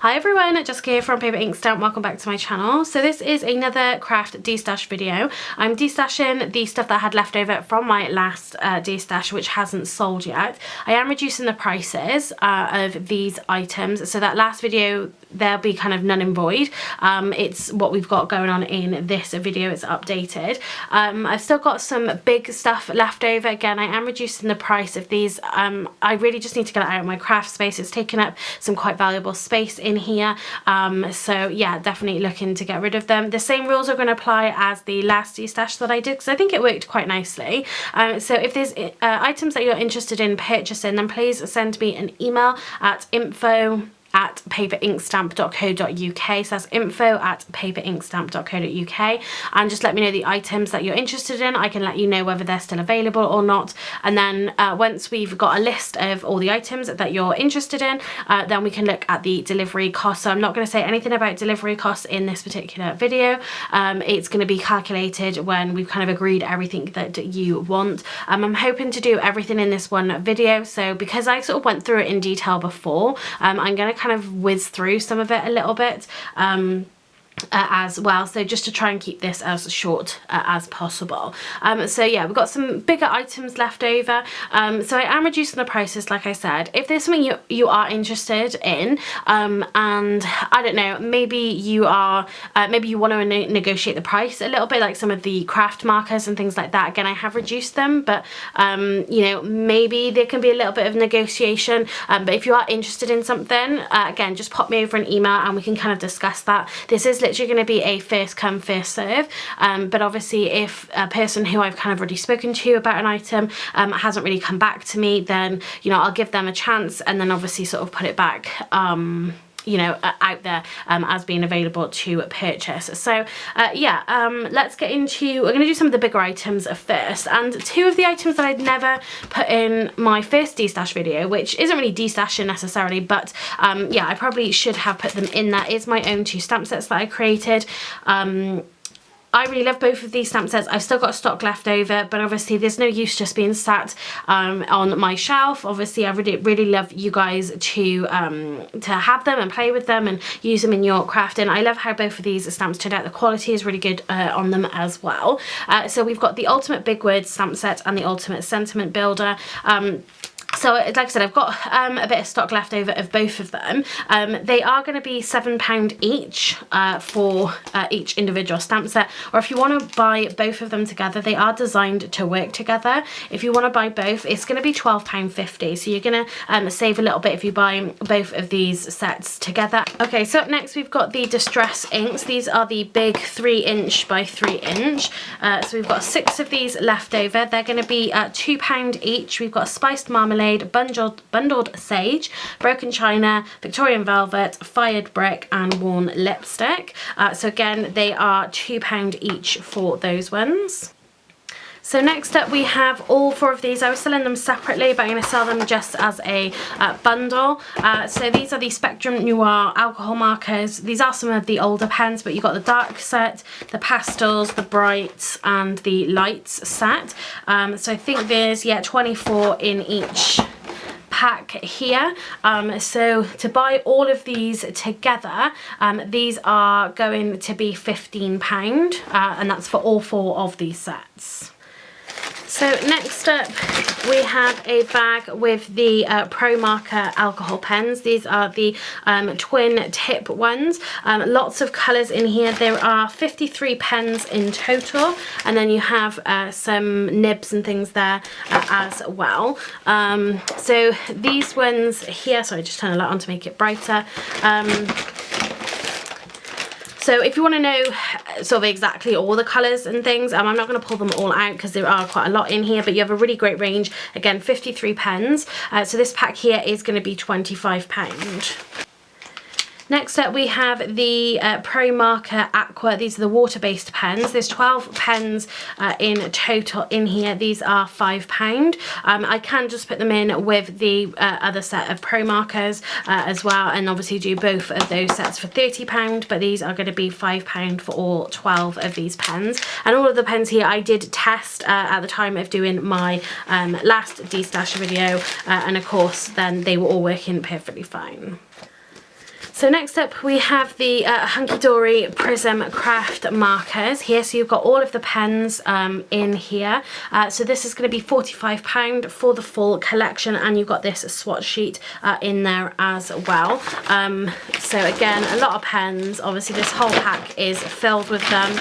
Hi everyone, Jessica here from Paper Ink Stamp. Welcome back to my channel. So this is another craft destash video. I'm destashing the stuff that I had left over from my last destash, which hasn't sold yet. I am reducing the prices of these items, so that last video they'll be kind of null and void. It's what we've got going on in this video. It's updated. I've still got some big stuff left over. Again, I am reducing the price of these. I really just need to get it out of my craft space. It's taken up some quite valuable space in here, so yeah, definitely looking to get rid of them. The same rules are going to apply as the last destash that I did, because I think it worked quite nicely. So if there's items that you're interested in purchasing, then please send me an email at info@paperinkStamp.co.uk. so that's info@paperinkStamp.co.uk, and just let me know the items that you're interested in. I can let you know whether they're still available or not, and then once we've got a list of all the items that you're interested in, then we can look at the delivery cost. So I'm not going to say anything about delivery costs in this particular video. It's going to be calculated when we've kind of agreed everything that you want. I'm hoping to do everything in this one video, so because I sort of went through it in detail before, I'm going to kind of whiz through some of it a little bit as well, so just to try and keep this as short as possible. So yeah, we've got some bigger items left over, so I am reducing the prices, like I said. If there's something you are interested in, and I don't know, maybe you are maybe you want to negotiate the price a little bit, like some of the craft markers and things like that. Again, I have reduced them, but you know, maybe there can be a little bit of negotiation, but if you are interested in something, again, just pop me over an email and we can kind of discuss that. This is literally going to be a first come first serve, but obviously if a person who I've kind of already spoken to about an item hasn't really come back to me, then you know, I'll give them a chance and then obviously sort of put it back you know, out there as being available to purchase. So yeah, let's get into, we're going to do some of the bigger items first, and two of the items that I'd never put in my first destash video, which isn't really destashing necessarily, but yeah, I probably should have put them in there, is my own two stamp sets that I created. I really love both of these stamp sets. I've still got stock left over, but obviously there's no use just being sat on my shelf. Obviously I really love you guys to have them and play with them and use them in your crafting. I love how both of these stamps turned out. The quality is really good on them as well. So we've got the Ultimate Big Words stamp set and the Ultimate Sentiment Builder. So like I said, I've got a bit of stock left over of both of them. They are going to be £7 each for each individual stamp set, or if you want to buy both of them together, they are designed to work together. If you want to buy both, it's going to be £12.50, so you're going to save a little bit if you buy both of these sets together. Okay, so up next we've got the Distress inks. These are the big 3" by 3". So we've got 6 of these left over. They're going to be £2 each. We've got Spiced Marmalade, bundled sage, broken china, Victorian velvet, fired brick, and worn lipstick. So again, they are £2 each for those ones. So next up we have all 4 of these. I was selling them separately, but I'm going to sell them just as a bundle. So these are the Spectrum Noir alcohol markers. These are some of the older pens, but you've got the dark set, the pastels, the brights, and the lights set. So I think there's, yeah, 24 in each pack here. So to buy all of these together, these are going to be £15, and that's for all 4 of these sets. So next up we have a bag with the Pro Marker alcohol pens. These are the twin tip ones. Lots of colours in here. There are 53 pens in total, and then you have some nibs and things there as well. So these ones here, sorry, just turn the light on to make it brighter. So if you want to know sort of exactly all the colours and things, I'm not going to pull them all out because there are quite a lot in here, but you have a really great range. Again, 53 pens. So this pack here is going to be £25. Next up we have the Pro Marker Aqua. These are the water-based pens. There's 12 pens in total in here. These are £5. I can just put them in with the other set of Pro Markers as well, and obviously do both of those sets for £30, but these are going to be £5 for all 12 of these pens. And all of the pens here I did test at the time of doing my last destash video, and of course then they were all working perfectly fine. So next up we have the Hunky Dory Prism Craft markers here. So you've got all of the pens in here. So this is going to be £45 for the full collection, and you've got this swatch sheet in there as well. So again, a lot of pens. Obviously this whole pack is filled with them.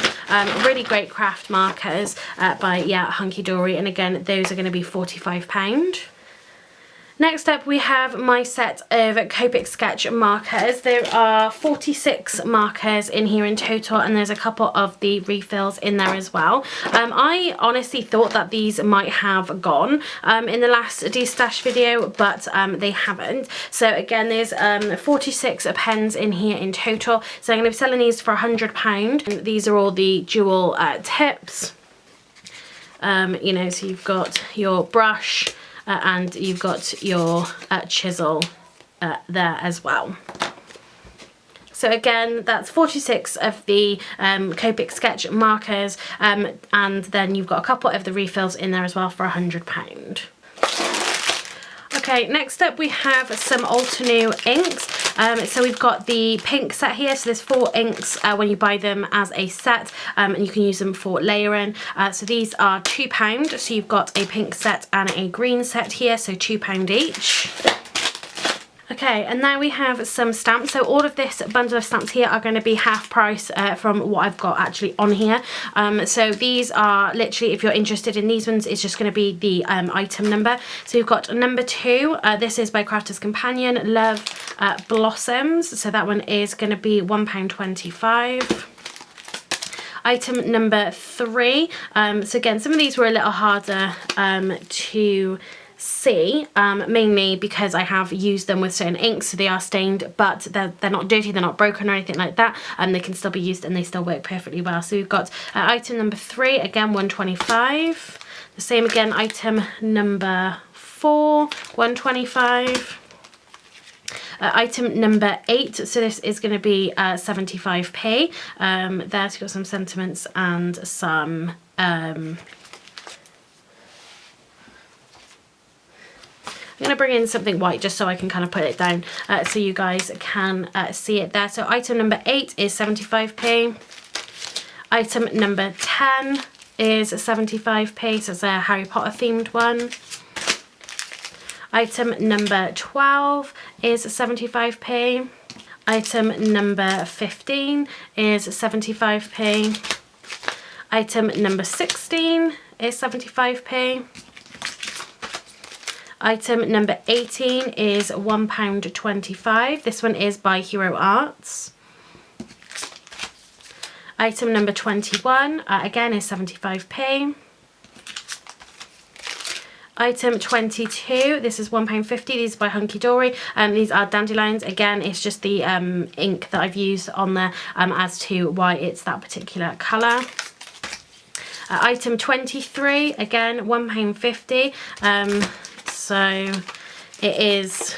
Really great craft markers by Hunky Dory, and again those are going to be £45. Next up we have my set of Copic sketch markers. There are 46 markers in here in total, and there's a couple of the refills in there as well. I honestly thought that these might have gone in the last DESTASH video, but they haven't. So again, there's 46 pens in here in total. So I'm going to be selling these for £100. And these are all the dual tips. You know, so you've got your brush, and you've got your chisel there as well. So again, that's 46 of the Copic sketch markers, and then you've got a couple of the refills in there as well for £100. Okay, next up we have some Altenew inks. So we've got the pink set here. So there's 4 inks when you buy them as a set, and you can use them for layering. So these are £2. So you've got a pink set and a green set here, so £2 each. Okay, and now we have some stamps. So all of this bundle of stamps here are going to be half price from what I've got actually on here. So these are literally, if you're interested in these ones, it's just going to be the item number. So you've got number 2. This is by Crafter's Companion, Love Blossoms. So that one is going to be £1.25. Item number 3. So again, some of these were a little harder to see, mainly because I have used them with certain inks, so they are stained, but they're not dirty, they're not broken or anything like that, and they can still be used and they still work perfectly well. So we've got item number 3, again £1.25. The same again, item number 4, £1.25. Item number 8, so this is going to be 75p. There's got some sentiments and some I'm going to bring in something white just so I can kind of put it down so you guys can see it there. So item number 8 is 75p. Item number 10 is 75p, so it's a Harry Potter themed one. Item number 12 is 75p. Item number 15 is 75p. Item number 16 is 75p. Item number 18 is £1.25. This one is by Hero Arts. Item number 21, again, is 75p. Item 22, this is £1.50. These are by Hunky Dory. These are dandelions. Again, it's just the ink that I've used on there as to why it's that particular colour. Item 23, again, £1.50. So it is,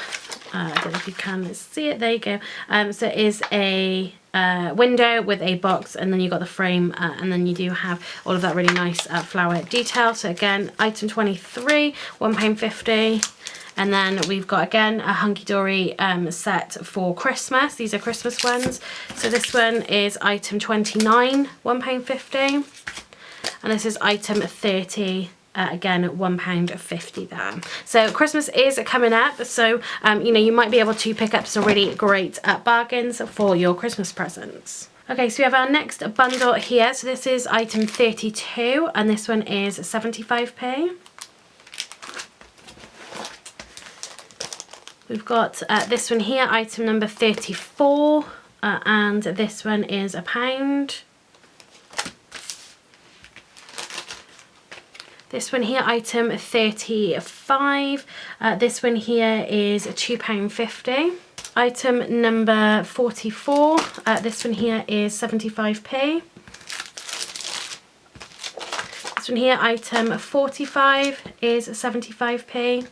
I don't know if you can see it, there you go. So it is a window with a box, and then you've got the frame, and then you do have all of that really nice flower detail. So again, item 23, £1.50. And then we've got, again, a Hunky Dory set for Christmas. These are Christmas ones. So this one is item 29, £1.50. And this is item 30, again, £1.50 there. So Christmas is coming up, so you know, you might be able to pick up some really great bargains for your Christmas presents. Okay, so we have our next bundle here. So this is item 32, and this one is 75p. We've got this one here, item number 34, and this one is £1. This one here, item 35. This one here is £2.50. Item number 44. This one here is 75p. This one here, item 45, is 75p.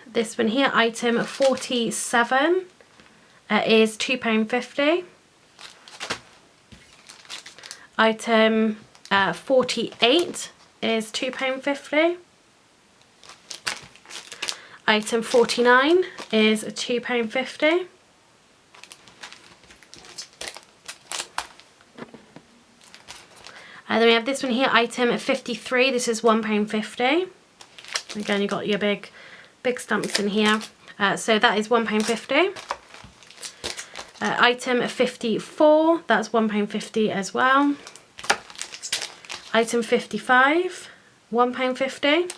This one here, item 47, is £2.50. Item 48 is £2.50. Item 49 is £2.50. Then we have this one here, item 53. This is £1.50. Again, you've got your big stamps in here. So that is £1.50. Item 54, that's £1.50 as well. Item 55, £1.50.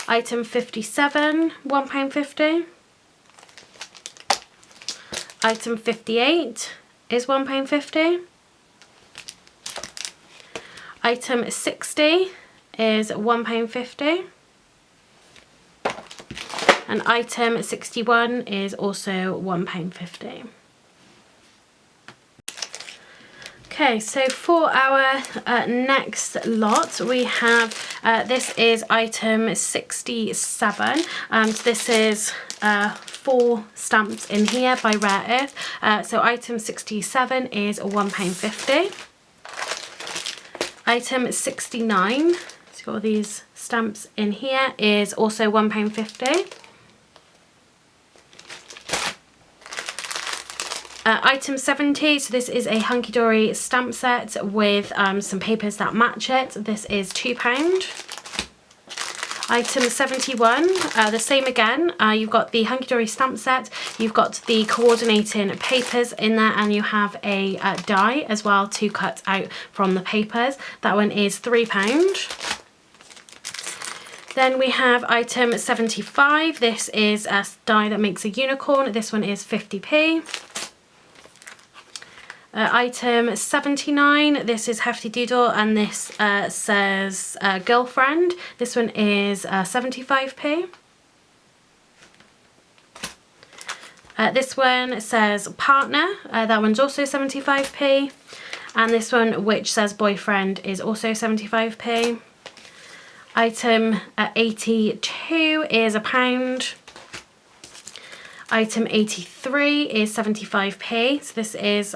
Item 57, £1.50. Item 58 is £1.50. Item 60 is £1.50. And item 61 is also £1.50. Okay, so for our next lot, we have, this is item 67. So this is 4 stamps in here by Rare Earth. So item 67 is £1.50. Item 69, so you've got all these stamps in here, is also £1.50. Item 70, so this is a Hunky Dory stamp set with some papers that match it. This is £2. Item 71, the same again. You've got the Hunky Dory stamp set, you've got the coordinating papers in there, and you have a die as well to cut out from the papers. That one is £3. Then we have item 75. This is a die that makes a unicorn. This one is 50p. Item 79, this is Hefty Doodle, and this says girlfriend. This one is 75p. This one says partner, that one's also 75p. And this one, which says boyfriend, is also 75p. Item 82 is £1. Item 83 is 75p. So this is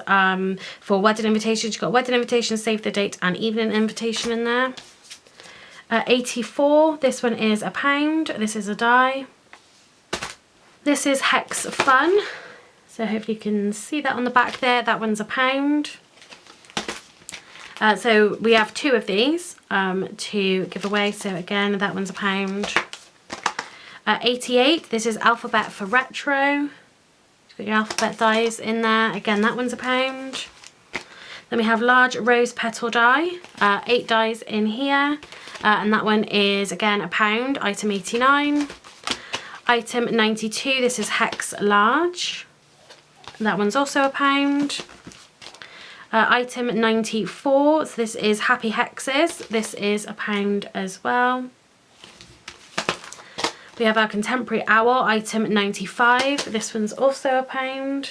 for wedding invitations. You've got wedding invitation, save the date, and evening invitation in there. 84, this one is £1. This is a die. This is Hex Fun. So hopefully you can see that on the back there. That one's £1. So we have 2 of these to give away. So again, that one's £1. 88, this is Alphabet for Retro. You've got your alphabet dies in there. Again, that one's £1. Then we have large rose petal die, 8 dies in here, and that one is again £1. Item 89. Item 92, this is Hex Large. That one's also £1. Item 94, so this is Happy Hexes. This is £1 as well. We have our Contemporary Owl, item 95. This one's also £1.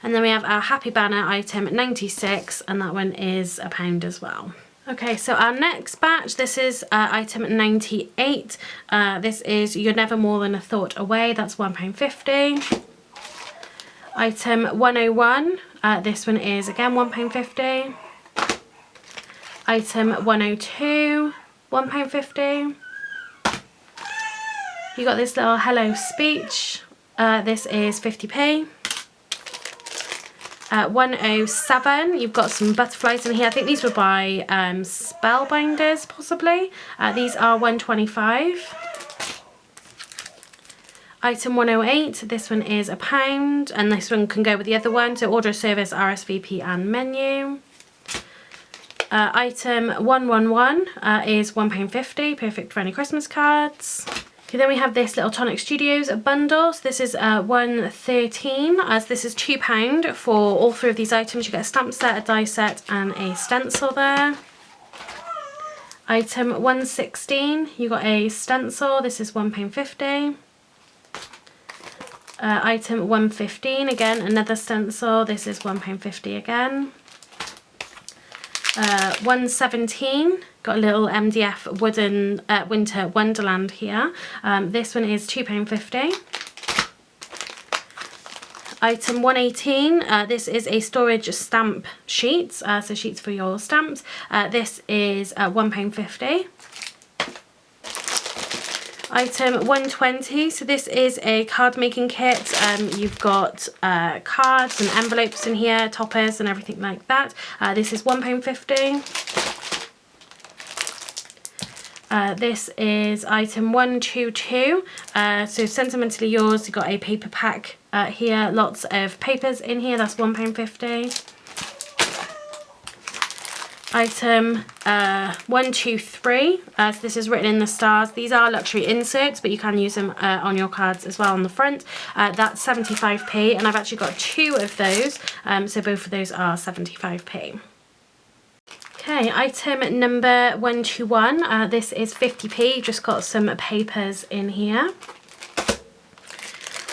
And then we have our Happy Banner, item 96, and that one is £1 as well. Okay, so our next batch, this is item 98. This is You're Never More Than a Thought Away. That's £1.50. Item 101. This one is again £1.50. Item 102. £1.50. You got this little hello speech. This is 50p. 107, you've got some butterflies in here. I think these were by Spellbinders, possibly. These are 125. Item 108, this one is £1, and this one can go with the other one. So order of service, RSVP, and menu. Item 111 is £1.50, perfect for any Christmas cards. Okay, then we have this little Tonic Studios bundle. So this is 113, as this is £2 for all 3 of these items. You get a stamp set, a die set, and a stencil there. Item 116, you got a stencil. This is £1.50. Item 115, again another stencil. This is £1.50 again. 117, got a little MDF wooden winter wonderland here. This one is £2.50. Item 118, this is a storage stamp sheet, so sheets for your stamps. This is £1.50. Item 120, so this is a card making kit. You've got cards and envelopes in here, toppers and everything like that. This is £1.50. This is item 122, so Sentimentally Yours. You've got a paper pack here, lots of papers in here, that's £1.50. Item 123, so this is Written in the Stars. These are luxury inserts, but you can use them on your cards as well on the front. That's 75p, and I've actually got 2 of those, so both of those are 75p. Okay, item number 121, this is 50p, just got some papers in here.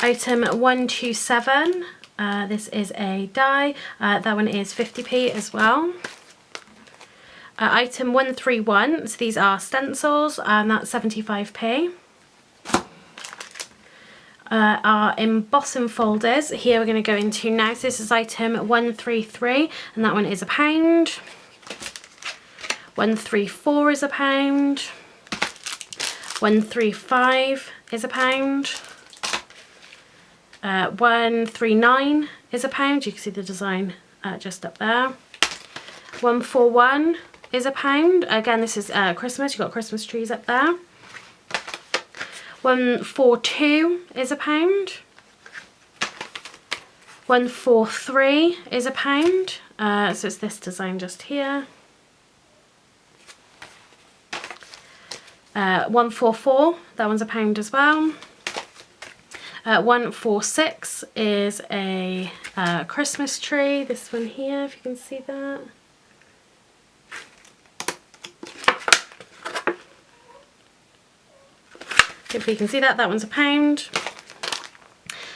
Item 127, this is a die, that one is 50p as well. Item 131, so these are stencils, and that's 75p. Our embossing folders, here we're going to go into now, so this is item 133, and that one is £1. 134 is £1. 135 is £1. 139 is £1. You can see the design just up there. 141 is £1. Again, this is Christmas. You've got Christmas trees up there. 142 is £1. 143 is £1. So it's this design just here. 144, that one's £1 as well. 146 is a Christmas tree, this one here, if you can see that. Hopefully you can see that, that one's £1.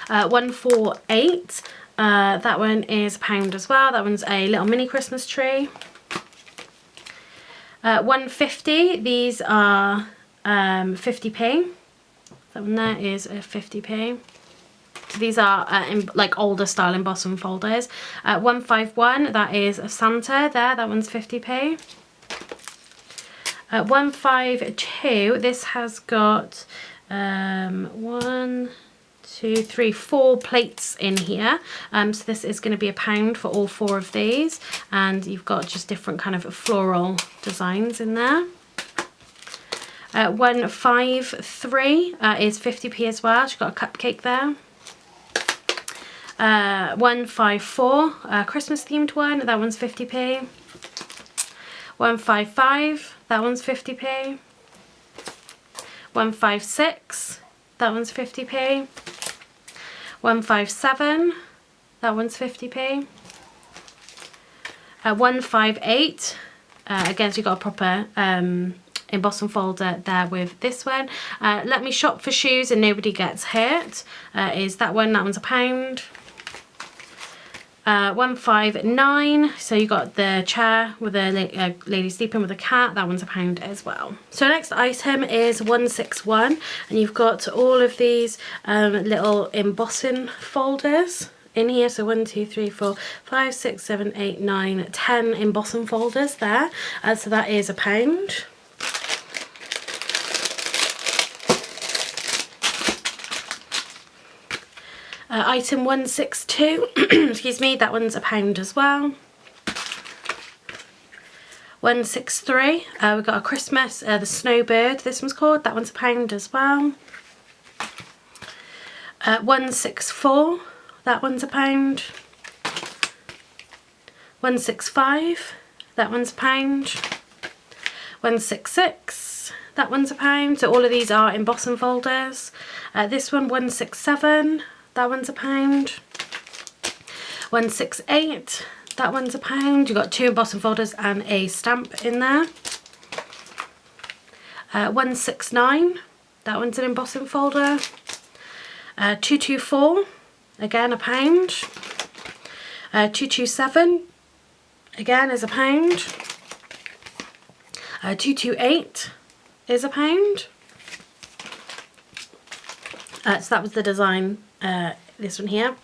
148, that one is £1 as well, that one's a little mini Christmas tree. 150, these are 50p. That one there is a 50p. So these are like older style embossing folders. 151, that is a Santa there, that one's 50p. 152, this has got 1, 2, 3, 4 plates in here. So this is going to be £1 for all 4 of these, and you've got just different kind of floral designs in there. 153 is 50p as well. She's got a cupcake there. 154, Christmas themed one, that one's 50p. 155, that one's 50p. 156, that one's 50p. 157, that one's 50p. 158, again, so you've got a proper embossing folder there with this one. Let Me Shop for Shoes and Nobody Gets Hurt is that one, that one's £1. 159, so you got the chair with a lady sleeping with a cat, that one's £1 as well. So next item is 161, and you've got all of these little embossing folders in here. So 1, 2, 3, 4, 5, 6, 7, 8, 9, 10 embossing folders there. So that is £1. Item 162, excuse me, that one's £1 as well. 163, we've got a Christmas, the Snowbird, this one's called, that one's £1 as well. 164, that one's £1. 165, that one's £1. 166, that one's £1. So all of these are embossing folders. This one, 167, that one's £1. 168, that one's £1. You've got 2 embossing folders and a stamp in there. 169, that one's an embossing folder. 224, again £1. 227, again is £1. 228 is £1. So that was the design, this one here.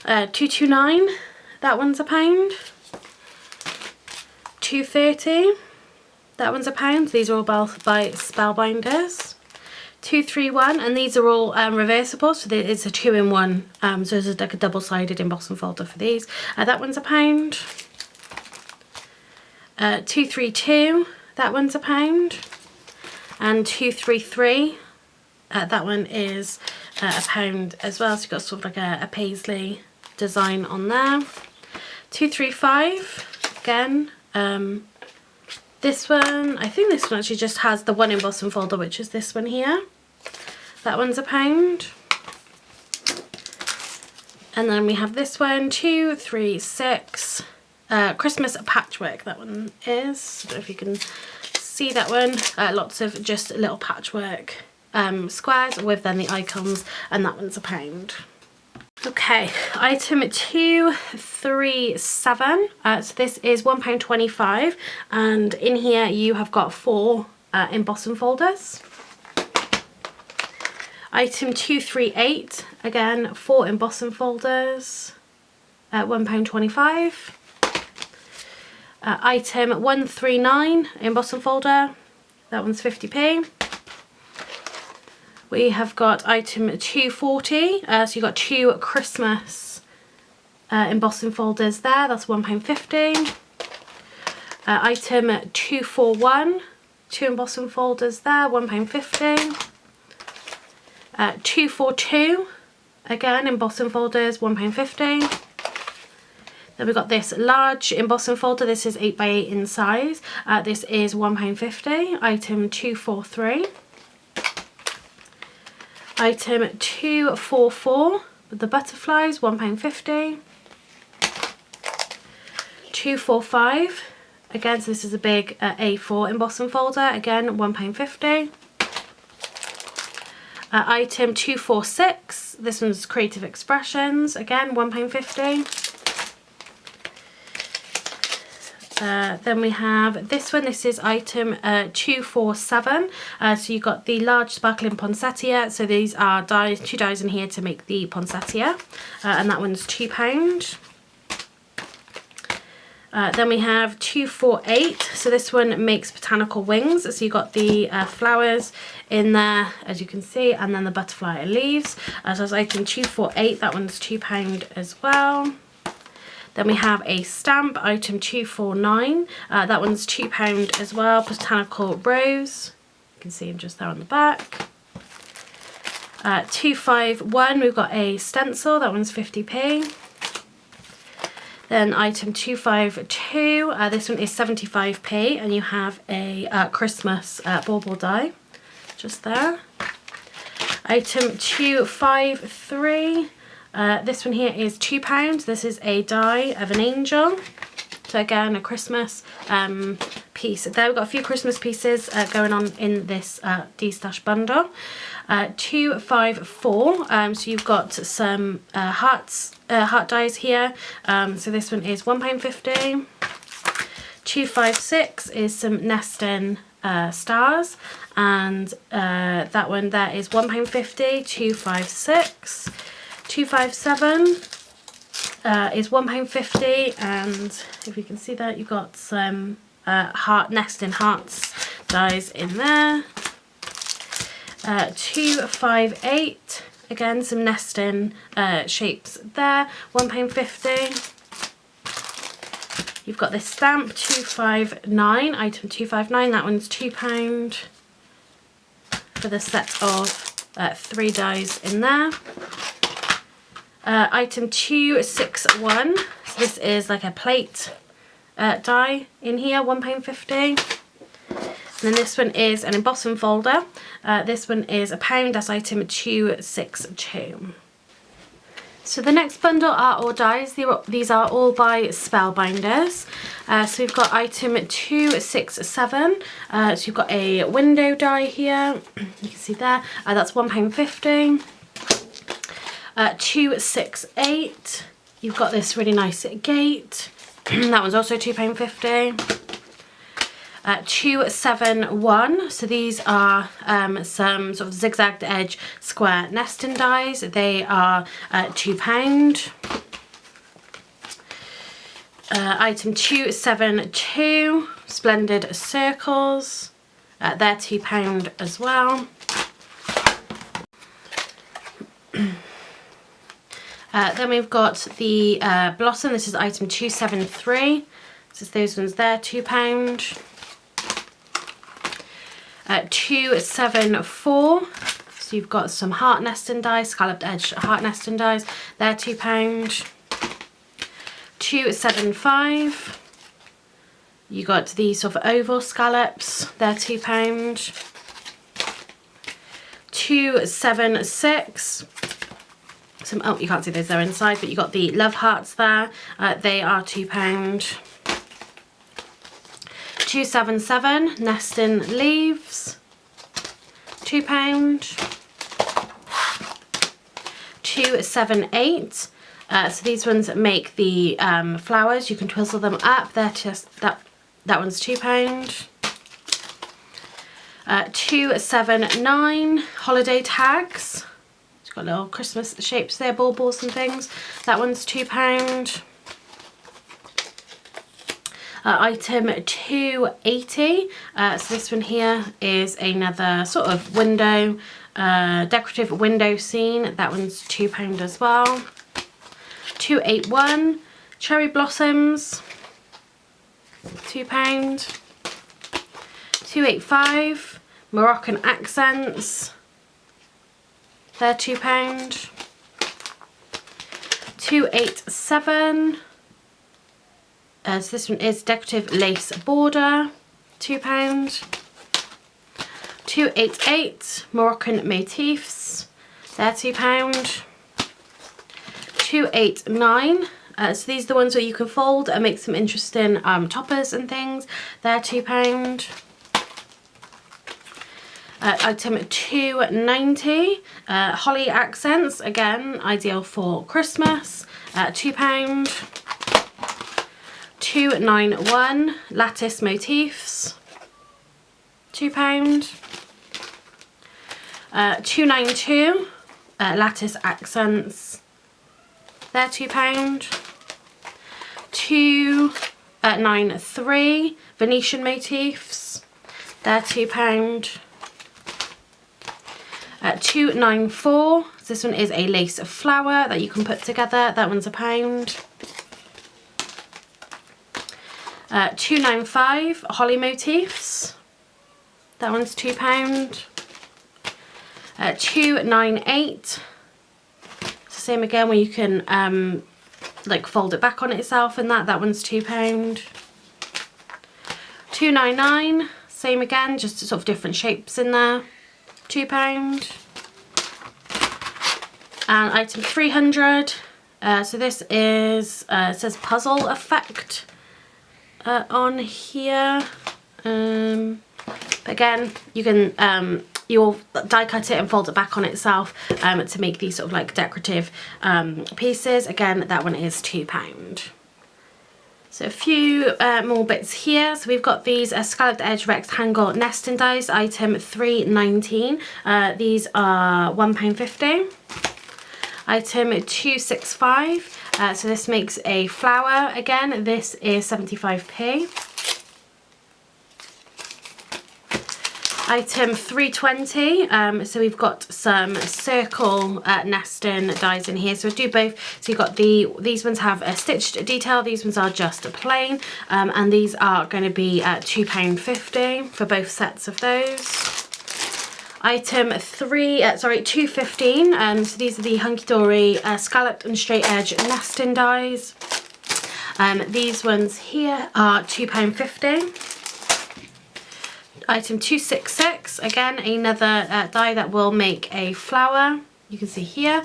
229, that one's £1. 230, that one's £1. These are all by Spellbinders. 231, and these are all reversible, so it's a 2-in-1, so there's like a double-sided embossing folder for these. That one's £1. 232, that one's £1. And 233, that one is £1 as well, so you've got sort of like a paisley design on there. 235, again, this one, I think this one actually just has the one embossing folder, which is this one here. That one's £1. And then we have this one, 236, Christmas patchwork, that one is. I don't know if you can see that one. Lots of just little patchwork squares with then the icons, and that one's £1. Okay, item 237, so this is £1.25, and in here you have got 4 embossing folders. Item 238, again 4 embossing folders at £1.25. Item 139, embossing folder, that one's 50p. We have got item 240, so you've got 2 Christmas embossing folders there, that's £1.50. Item 241, 2 embossing folders there, £1.50. 242, again embossing folders, £1.50. Then we've got this large embossing folder, this is 8x8 in size, this is £1.50. Item 243. Item 244 with the butterflies, £1.50. 245, again, so this is a big A4 embossing folder, again £1.50. Item 246, this one's Creative Expressions, again £1.50. Then we have this one, this is item 247, so you've got the large sparkling poinsettia, so these are dies, 2 dies in here to make the poinsettia, and that one's £2. Then we have 248, so this one makes botanical wings, so you've got the flowers in there, as you can see, and then the butterfly leaves, so that's item 248, that one's £2 as well. Then we have a stamp, item 249, that one's £2 as well, botanical rose, you can see them just there on the back. 251, we've got a stencil, that one's 50p. Then item 252, this one is 75p, and you have a Christmas bauble die, just there. Item 253, this one here is £2, this is a die of an angel. So again, a Christmas piece. There we've got a few Christmas pieces going on in this DESTASH bundle. 254, so you've got some heart dies here. So this one is £1.50. 256 is some nesting stars, and that one there is £1.50. 256. 257 is £1.50, and if you can see that, you've got some nesting hearts dies in there. 258, again some nesting shapes there, £1.50. You've got this stamp, 259, item 259, that one's £2 for the set of 3 dies in there. Item 261, so this is like a plate die in here, £1.50. And then this one is an embossing folder. This one is £1, that's item 262. So the next bundle are all dies. These are all by Spellbinders. So we've got item 267. So you've got a window die here. You can see there. That's £1.50. 268. You've got this really nice gate. That one's also £2.50. 271, so these are some sort of zigzagged edge square nesting dies. They are £2. Item 272, splendid circles, they're £2 as well. Then we've got the Blossom. This is item 273. This is those ones there, £2. 274. So you've got some heart nesting dies, scalloped edge heart nesting dies. They're £2. 275. You got these sort of oval scallops. They're £2. 276. Some, oh, you can't see those, they're inside, but you got the love hearts there. They are £2. 277 nesting leaves, £2. 278. So these ones make the flowers. You can twizzle them up. They're just that one's £2. 279 holiday tags. It's got little Christmas shapes there, baubles and things. That one's £2. Item 280. So this one here is another sort of window, decorative window scene. That one's £2 as well. 281 cherry blossoms, £2. 285 Moroccan accents. They're £2. 287. So this one is decorative lace border, £2. 288 Moroccan motifs. They're £2. 289. So these are the ones where you can fold and make some interesting toppers and things. They're £2. Item 290, holly accents, again ideal for Christmas, £2. 291 lattice motifs, £2. 292 lattice accents, they're £2. 293 Venetian motifs, they're £2. 294, so this one is a lace flower that you can put together. That one's £1. 295 holly motifs. That one's £2. 298. It's the same again, where you can like fold it back on itself, and that one's £2. 299. Same again, just sort of different shapes in there. £2. And item 300, so this is, it says puzzle effect on here. But again, you can, you'll die cut it and fold it back on itself to make these sort of like decorative pieces. Again, that one is £2. So a few more bits here. So we've got these scalloped edge rectangle nesting dies, item 319. These are £1.50. Item 265. So this makes a flower. Again, this is 75p. Item 320, so we've got some circle nesting dies in here, so we'll do both. So you've got these ones have a stitched detail, these ones are just plain, and these are going to be £2.50 for both sets of those. Item 215, so these are the Hunky Dory scalloped and straight edge nesting dies. These ones here are £2.50. Item 266, again another die that will make a flower. You can see here.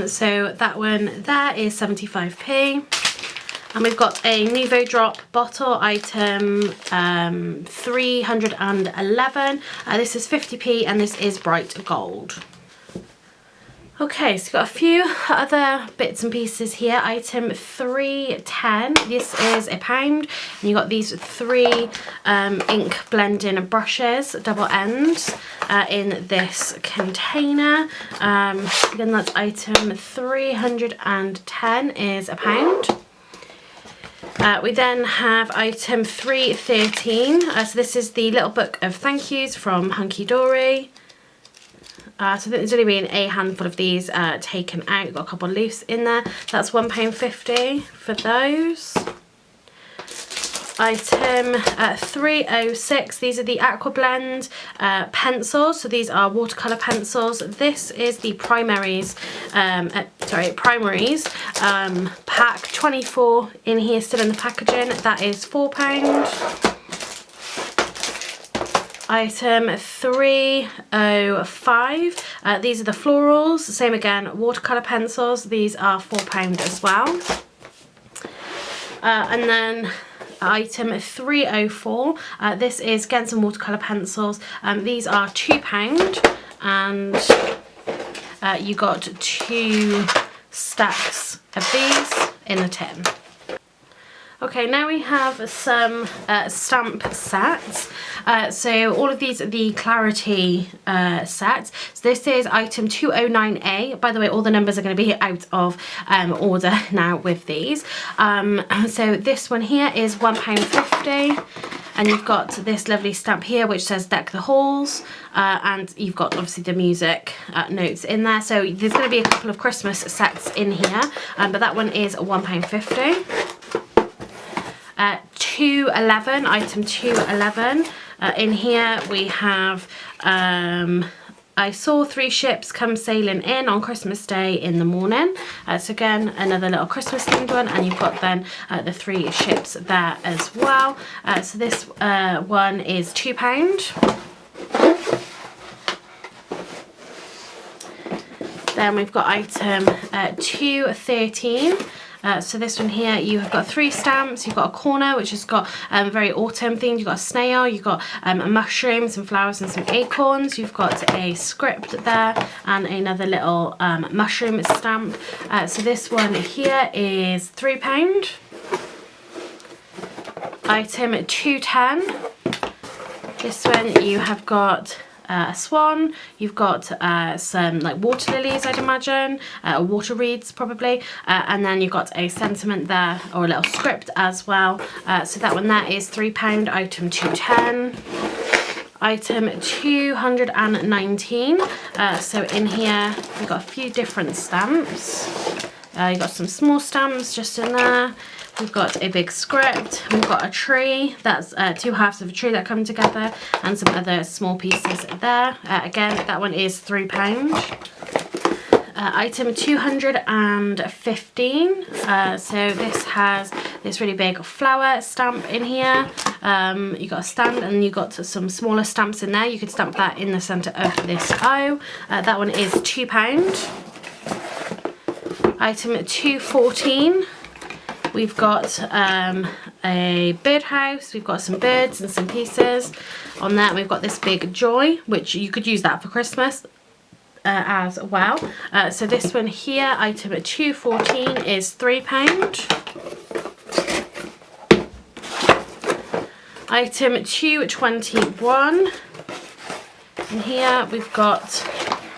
So that one there is 75p. And we've got a Nuvo drop bottle, item 311. This is 50p and this is bright gold. Okay, so we've got a few other bits and pieces here. Item 310, this is £1. And you got these 3 ink blending brushes, double ends, in this container. Again, that's item 310 is £1. We then have item 313. So this is the little book of thank yous from Hunky Dory. So there's only been a handful of these taken out. You've got a couple loose in there. That's £1.50 for those. Item 306, these are the Aqua Blend pencils. So these are watercolour pencils. This is the Primaries, pack 24 in here, still in the packaging. That is £4. Item 305, these are the Florals, same again, watercolour pencils. These are £4 as well. And then item 304, this is again some watercolour pencils. These are £2 and you got 2 stacks of these in the tin. Okay, now we have some stamp sets. So all of these are the Clarity sets. So this is item 209A. By the way, all the numbers are going to be out of order now with these. So this one here is £1.50. And you've got this lovely stamp here which says Deck the Halls, and you've got obviously the music notes in there. So there's going to be a couple of Christmas sets in here, but that one is £1.50. 211, item 211. In here we have I saw 3 ships come sailing in on Christmas Day in the morning. So again, another little Christmas themed one, and you've got then the 3 ships there as well. So this one is £2. Then we've got item 213. So this one here, you have got 3 stamps. You've got a corner which has got very autumn themed. You've got a snail, you've got a mushroom, some flowers and some acorns. You've got a script there and another little mushroom stamp. So this one here is £3. Item 210. This one you have got a swan, you've got some like water lilies, I'd imagine, water reeds probably, and then you've got a sentiment there, or a little script as well. So that one there is £3, item 210. Item 219, so in here we've got a few different stamps. You've got some small stamps just in there. We've got a big script, we've got a tree, that's 2 halves of a tree that come together, and some other small pieces there. Again, that one is £3. Item 215, so this has this really big flower stamp in here. You've got a stand and you've got some smaller stamps in there. You could stamp that in the centre of this O. That one is £2. Item 214. We've got a birdhouse, we've got some birds and some pieces on that. We've got this big joy, which you could use that for Christmas as well. So this one here, item 214, is £3. Item 221. And here we've got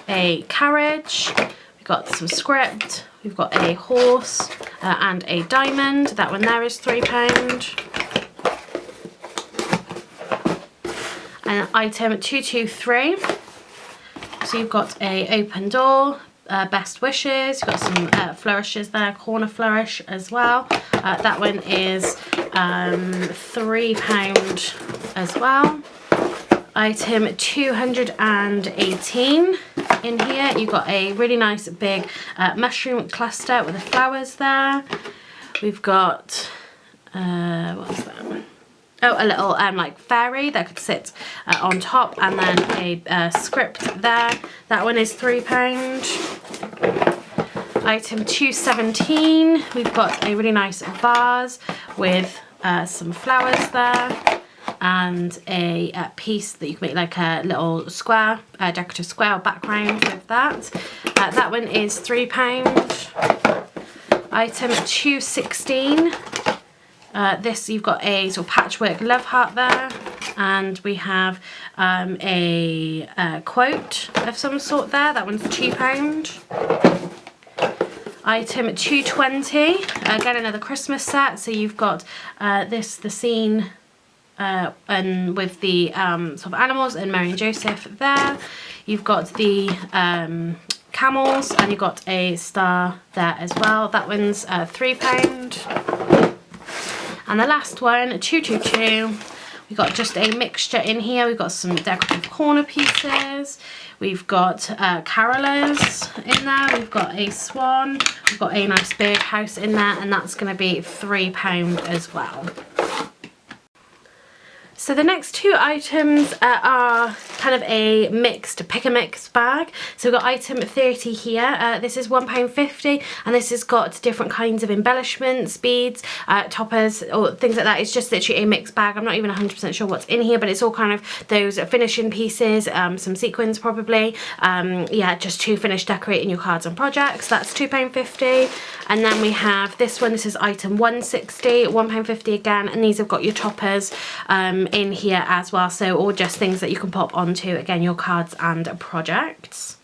a carriage, we've got some script, we've got a horse and a diamond. That one there is £3. And item 223. So you've got a open door, best wishes, you've got some flourishes there, corner flourish as well. That one is £3 as well. Item 218. In here you've got a really nice big mushroom cluster with the flowers there. We've got what's that? Oh, a little like fairy that could sit on top, and then a script there. That one is £3. Item 217. We've got a really nice vase with some flowers there, and a piece that you can make like a little square, decorative square background with that. That one is £3. Item 216. This, you've got a sort of patchwork love heart there, and we have a quote of some sort there. That one's £2. Item 220. Again, another Christmas set. So you've got the scene and with the sort of animals and Mary and Joseph there. You've got the camels, and you've got a star there as well. That one's £3. And the last one, 222. We've got just a mixture in here. We've got some decorative corner pieces. We've got carolers in there. We've got a swan. We've got a nice birdhouse in there, and that's going to be £3 as well. So the next two items are kind of a mixed pick-a-mix bag. So we've got item 30 here. This is £1.50, and this has got different kinds of embellishments, beads, toppers, or things like that. It's just literally a mixed bag. I'm not even 100% sure what's in here, but it's all kind of those finishing pieces, some sequins probably. Yeah, just to finish decorating your cards and projects. That's £2.50. And then we have this one. This is item 160, £1.50 again, and these have got your toppers in here as well, so or just things that you can pop onto, again, your cards and projects.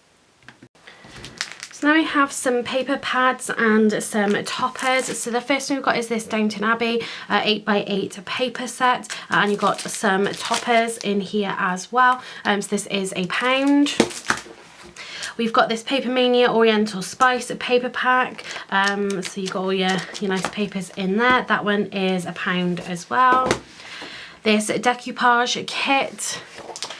So now we have some paper pads and some toppers. So the first one we've got is this Downton Abbey 8x8 paper set, and you've got some toppers in here as well. So this is £1. We've got this Paper Mania Oriental Spice paper pack. So you've got all your nice papers in there. That one is £1 as well. This decoupage kit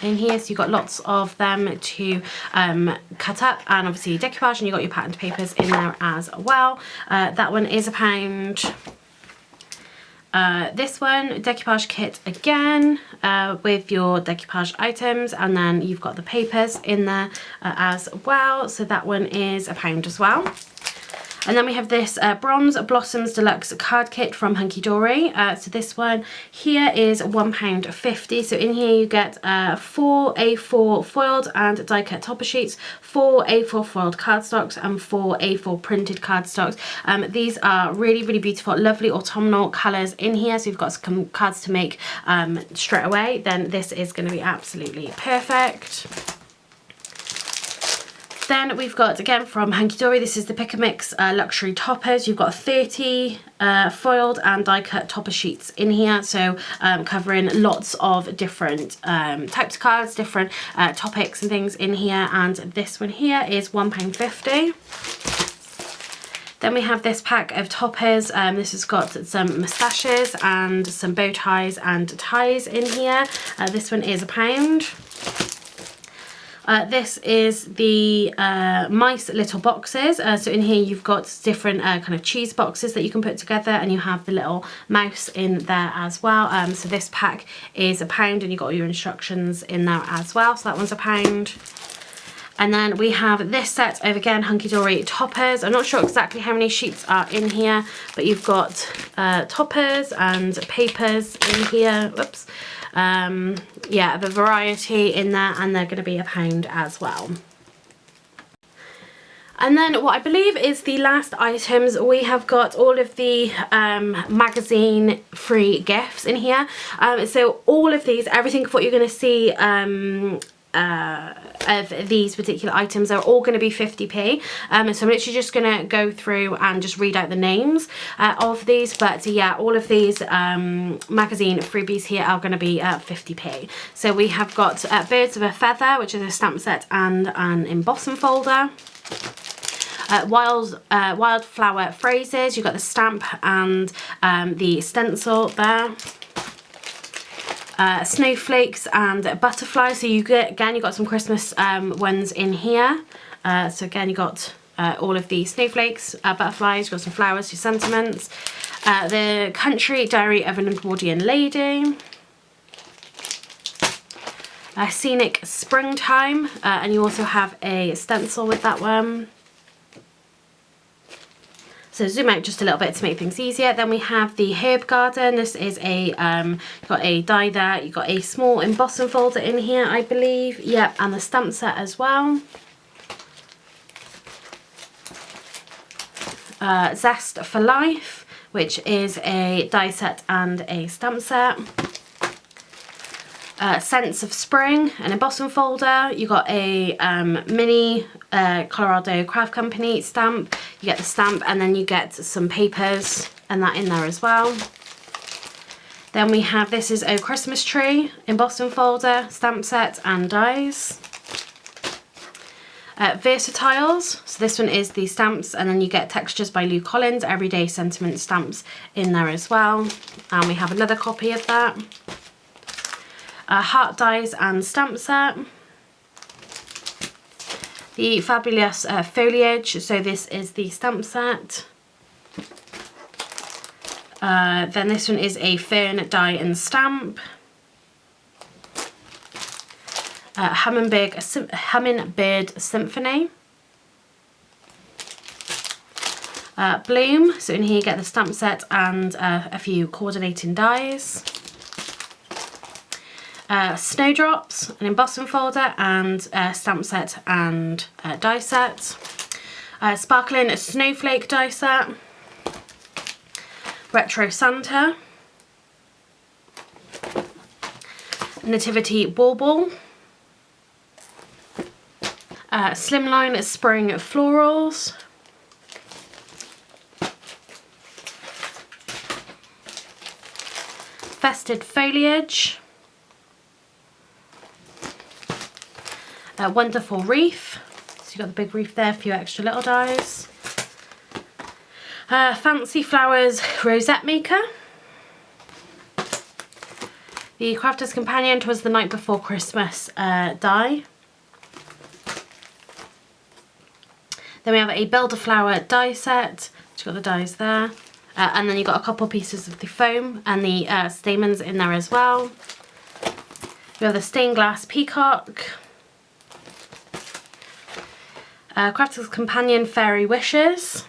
in here, so you've got lots of them to cut up, and obviously decoupage, and you've got your patterned papers in there as well. That one is £1. This one, decoupage kit again, with your decoupage items, and then you've got the papers in there as well, so that one is £1 as well. And then we have this Bronze Blossoms Deluxe card kit from Hunky Dory. So this one here is £1.50. So in here you get 4 A4 foiled and die cut topper sheets, 4 A4 foiled cardstocks, and 4 A4 printed cardstocks. These are really, really beautiful, lovely autumnal colours in here. So you've got some cards to make straight away. Then this is going to be absolutely perfect. Then we've got, again, from Hunky Dory, this is the Pick a Mix luxury toppers. You've got 30 foiled and die cut topper sheets in here, so covering lots of different types of cards, different topics and things in here. And this one here is £1.50. Then we have this pack of toppers. This has got some moustaches and some bow ties and ties in here. This one is £1. This is the Mice Little Boxes. So in here you've got different kind of cheese boxes that you can put together, and you have the little mouse in there as well. So this pack is £1, and you've got all your instructions in there as well. So that one's £1. And then we have this set of, again, Hunky Dory toppers. I'm not sure exactly how many sheets are in here, but you've got toppers and papers in here. Whoops. Yeah, the variety in there, and they're going to be £1 as well. And then what I believe is the last items, we have got all of the magazine free gifts in here. So all of these, everything of what you're going to see of these particular items are all going to be 50p. So I'm literally just going to go through and just read out the names of these, but yeah, all of these magazine freebies here are going to be 50p. So we have got Birds of a Feather, which is a stamp set and an embossing folder. Wildflower Phrases, you've got the stamp and the stencil there. Snowflakes and butterflies, so you get, again, you've got some Christmas ones in here. So again, you got all of the snowflakes, butterflies, you've got some flowers, your sentiments. The Country Diary of an Edwardian Lady. Scenic Springtime, and you also have a stencil with that one. So zoom out just a little bit to make things easier. Then we have the Herb Garden. This is a, you've got a die there. You've got a small embossing folder in here, I believe. Yep, and the stamp set as well. Zest for Life, which is a die set and a stamp set. Scents of Spring, an embossing folder. You got a mini Colorado Craft Company stamp. You get the stamp, and then you get some papers and that in there as well. Then we have, this is a Christmas tree embossing folder, stamp set and dies. Versatiles, so this one is the stamps, and then you get Textures by Lou Collins, Everyday Sentiment stamps in there as well. And we have another copy of that. Heart Dies and Stamp Set. The Fabulous Foliage, so this is the stamp set. Then this one is a Fern Die and Stamp. Hummingbird Symphony. Bloom, so in here you get the stamp set and a few coordinating dies. Snowdrops, an embossing folder and stamp set and die set. Sparkling Snowflake die set. Retro Santa. Nativity Bauble. Slimline Spring Florals. Festive Foliage. Wonderful Wreath. So you've got the big wreath there, a few extra little dies. Fancy Flowers Rosette Maker. The Crafter's Companion, 'Twas the Night Before Christmas die. Then we have a Build a Flower die set. You've got the dies there. And then you've got a couple pieces of the foam and the stamens in there as well. We have the Stained Glass Peacock. Crafter's Companion Fairy Wishes.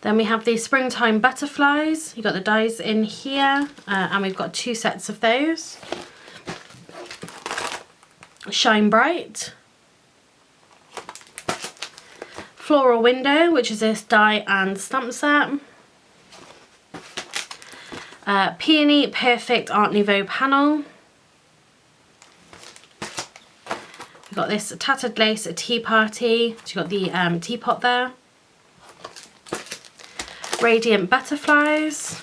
Then we have the Springtime Butterflies. You've got the dies in here, and we've got 2 sets of those. Shine Bright. Floral Window, which is this die and stamp set. Peony Perfect Art Nouveau panel. We've got this Tattered Lace Tea Party. So you've got the teapot there. Radiant Butterflies.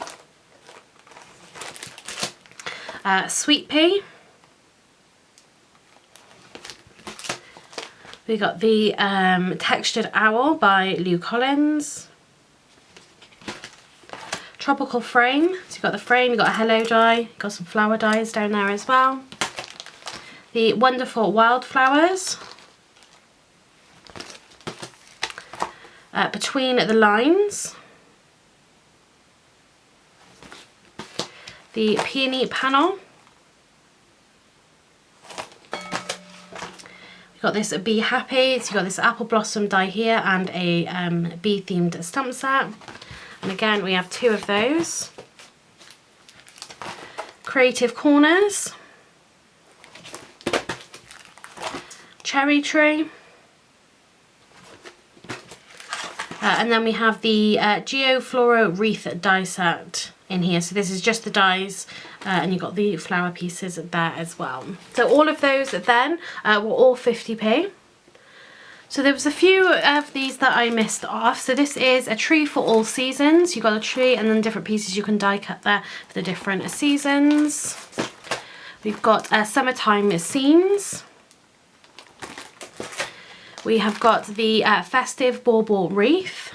Sweet Pea. We got the Textured Owl by Lou Collins. Tropical Frame. So you've got the frame, you've got a hello die, got some flower dies down there as well. The Wonderful Wildflowers. Between the Lines. The Peony Panel. We've got this Be Happy, so you've got this Apple Blossom die here and a bee themed stamp set. And again, we have 2 of those. Creative Corners. Cherry Tree. And then we have the Geo Flora Wreath die set in here. So this is just the dies, and you've got the flower pieces there as well. So all of those then were all 50p. So there was a few of these that I missed off. So this is a tree for all seasons. You've got a tree and then different pieces you can die cut there for the different seasons. We've got Summertime Scenes. We have got the Festive Bauble Wreath.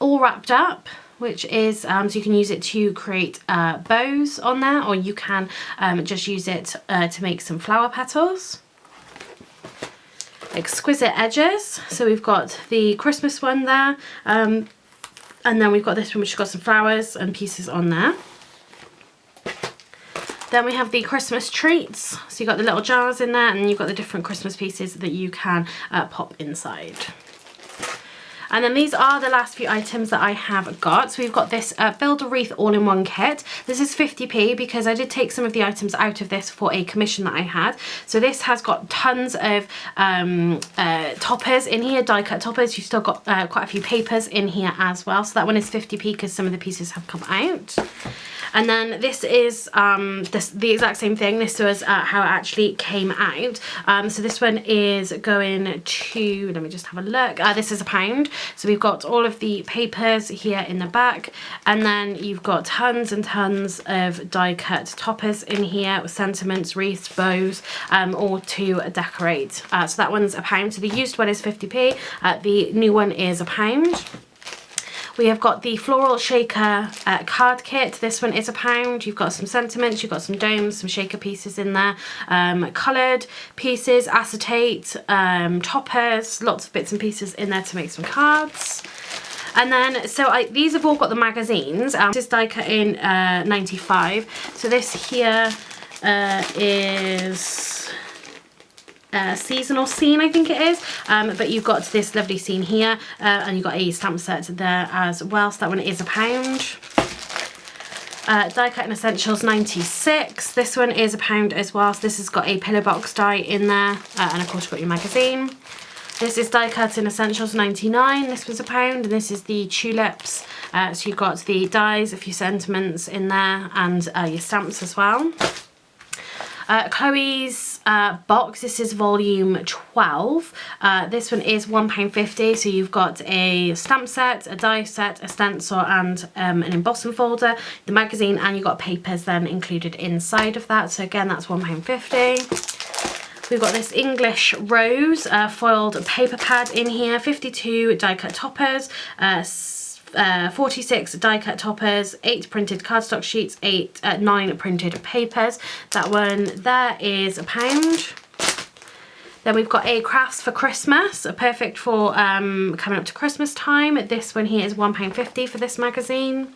All wrapped up, which is, so you can use it to create bows on there, or you can just use it to make some flower petals. Exquisite Edges, so we've got the Christmas one there, and then we've got this one which has got some flowers and pieces on there. Then we have the Christmas Treats, so you've got the little jars in there, and you've got the different Christmas pieces that you can pop inside. And then these are the last few items that I have got. So we've got this Build a Wreath all-in-one kit. This is 50p because I did take some of the items out of this for a commission that I had. So this has got tons of toppers in here, die cut toppers. You've still got quite a few papers in here as well. So that one is 50p because some of the pieces have come out. And then this is the exact same thing. This was how it actually came out. So this one is going to, let me just have a look. This is £1. So we've got all of the papers here in the back, and then you've got tons and tons of die cut toppers in here with sentiments, wreaths, bows, all to decorate. So that one's £1. So the used one is 50p. The new one is £1. We have got the floral shaker card kit. This one is £1. You've got some sentiments, you've got some domes, some shaker pieces in there, coloured pieces, acetate, toppers, lots of bits and pieces in there to make some cards. And then, so these have all got the magazines. This is die cut in 95. So this here is seasonal scene, I think it is, but you've got this lovely scene here, and you've got a stamp set there as well, so that one is £1. Die cut in essentials 96. This one is £1 as well, so this has got a pillow box die in there, and of course you've got your magazine. This is die cut in essentials 99. This was £1, and this is the tulips. So you've got the dies, a few sentiments in there, and your stamps as well. Chloe's box, this is volume 12. This one is £1.50, so you've got a stamp set, a die set, a stencil, and an embossing folder, the magazine, and you've got papers then included inside of that. So again, that's £1.50. We've got this English Rose foiled paper pad in here, 52 die cut toppers, 46 die cut toppers, 8 printed cardstock sheets, 9 printed papers. That one there is £1. Then we've got a crafts for Christmas, perfect for coming up to Christmas time. This one here is £1.50 for this magazine.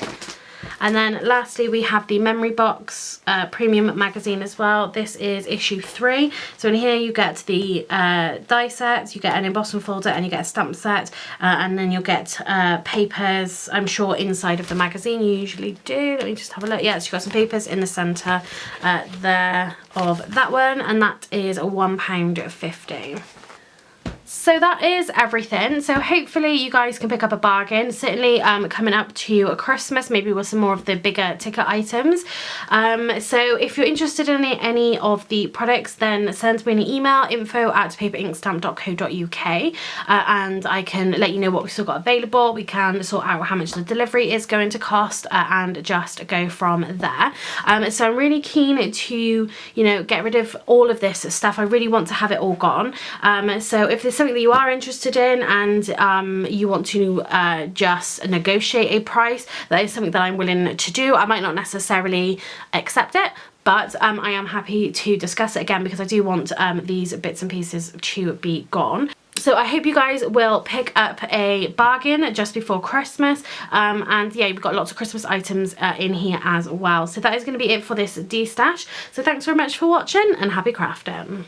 And then lastly, we have the Memory Box premium magazine as well. This is issue 3. So in here you get the die set, you get an embossing folder, and you get a stamp set, and then you'll get papers, I'm sure, inside of the magazine. You usually do. Let me just have a look. Yeah, so you've got some papers in the centre there of that one, and that is £1.50. So that is everything. So hopefully you guys can pick up a bargain, certainly coming up to Christmas, maybe with some more of the bigger ticket items. So if you're interested in any of the products, then send me an email, info@paperinkstamp.co.uk, and I can let you know what we've still got available. We can sort out how much the delivery is going to cost, and just go from there. So I'm really keen to, you know, get rid of all of this stuff. I really want to have it all gone. So if there's something that you are interested in, and you want to just negotiate a price, that is something that I'm willing to do. I might not necessarily accept it, but I am happy to discuss it again, because I do want these bits and pieces to be gone. So I hope you guys will pick up a bargain just before Christmas, and yeah, we've got lots of Christmas items in here as well. So that is going to be it for this DESTASH. So thanks very much for watching, and happy crafting.